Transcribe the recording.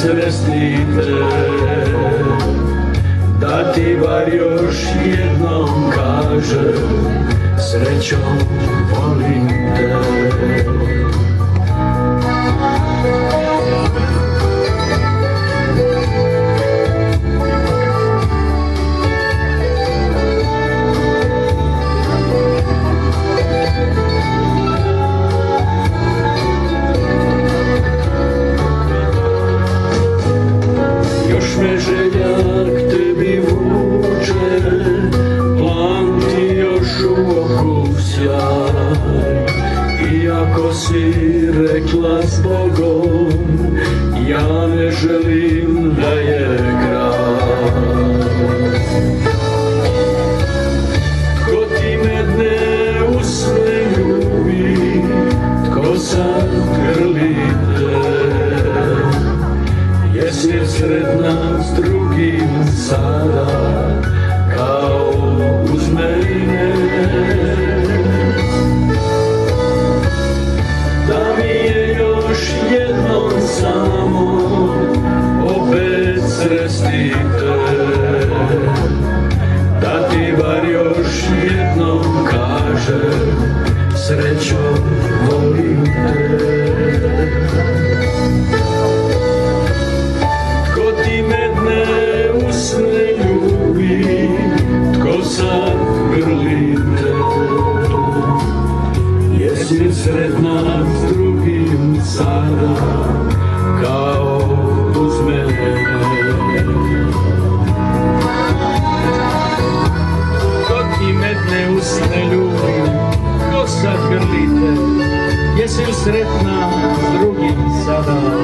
srestite, da ti bar još jednom kažem, srećo, volim te. Još me želja k tebi vuče, plan ti još u oku sjaj. Iako si rekla s Bogom, ja ne želim da je kraj. Tko ti medne usne ljubi, tko sad grli te, jesi sretna s drugim sada, kao uz mene? Da mi je još jednom samo opet srestite, da ti bar još jednom kažem, srećo, volim te. Usne ljubi, tko sad grli te, jesi sretna s drugim sada, kao uz mene? Tko ti medne usne ljubi, tko sad grli te, jesi sretna s drugim sada?